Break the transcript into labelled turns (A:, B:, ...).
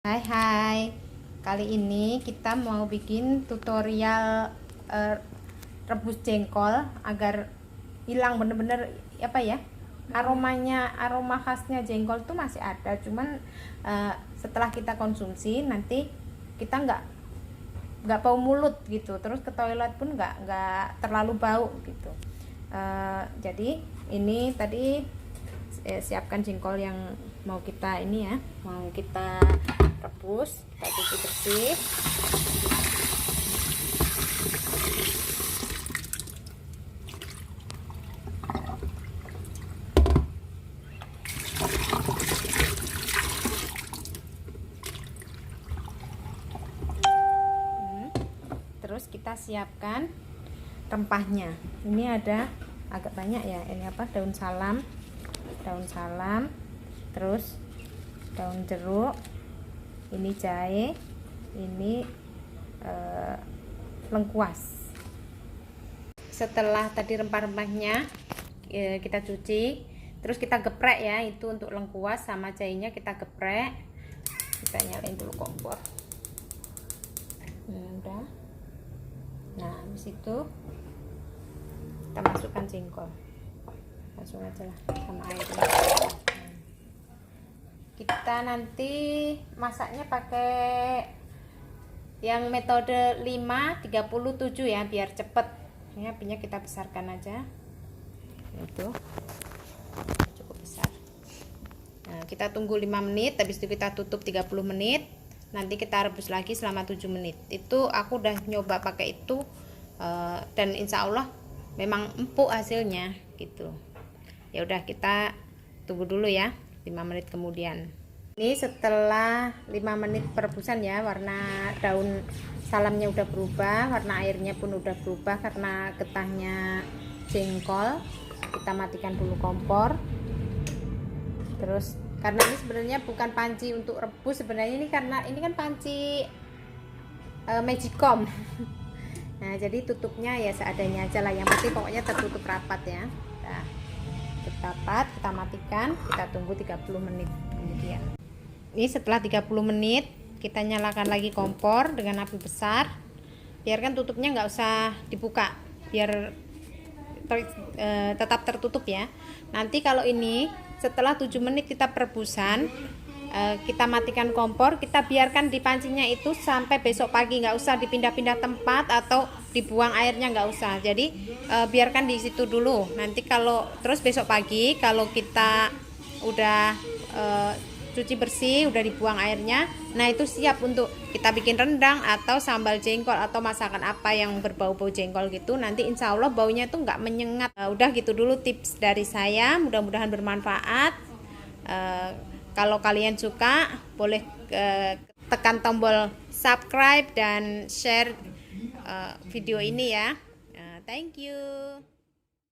A: Hai, kali ini kita mau bikin tutorial rebus jengkol agar hilang bener-bener aroma khasnya jengkol tuh masih ada, cuman setelah kita konsumsi nanti kita nggak bau mulut gitu, terus ke toilet pun nggak terlalu bau gitu. Jadi ini tadi siapkan jengkol yang mau kita rebus, kita cuci bersih. Terus kita siapkan rempahnya. Ini ada agak banyak ya, ini daun salam, terus daun jeruk, ini jahe, ini lengkuas. Setelah tadi rempah-rempahnya kita cuci, terus kita geprek ya, itu untuk lengkuas sama jahenya kita geprek. Kita nyalain dulu kompor. Udah. Nah, habis itu kita masukkan jengkol, langsung aja lah sama airnya. Kita nanti masaknya pakai yang metode 5-30-7 ya, biar cepet. Ini apinya kita besarkan aja, itu cukup besar. Nah, kita tunggu 5 menit, habis itu kita tutup 30 menit. Nanti kita rebus lagi selama 7 menit. Itu aku udah nyoba pakai itu dan insya Allah memang empuk hasilnya gitu. Ya udah, kita tunggu dulu ya 5 menit kemudian. Ini setelah 5 menit perebusan ya, warna daun salamnya udah berubah, warna airnya pun udah berubah karena getahnya jengkol. Kita matikan dulu kompor. Terus karena ini sebenarnya bukan panci untuk rebus, sebenarnya ini karena ini kan panci magicom. Nah, jadi tutupnya ya seadanya aja lah, yang penting pokoknya tertutup rapat ya. Nah, rapat, kita matikan, kita tunggu 30 menit kemudian. Ini setelah 30 menit kita nyalakan lagi kompor dengan api besar. Biarkan tutupnya nggak usah dibuka, biar tetap tertutup ya. Nanti kalau ini setelah 7 menit kita perebusan, kita matikan kompor, kita biarkan di pancinya itu sampai besok pagi, nggak usah dipindah-pindah tempat atau dibuang airnya, nggak usah. Jadi biarkan di situ dulu. Nanti kalau terus besok pagi kalau kita udah cuci bersih, udah dibuang airnya, nah itu siap untuk kita bikin rendang atau sambal jengkol atau masakan apa yang berbau-bau jengkol gitu. Nanti insya Allah baunya itu nggak menyengat. Udah gitu dulu tips dari saya, mudah-mudahan bermanfaat. Kalau kalian suka boleh tekan tombol subscribe dan share video ini ya. Thank you.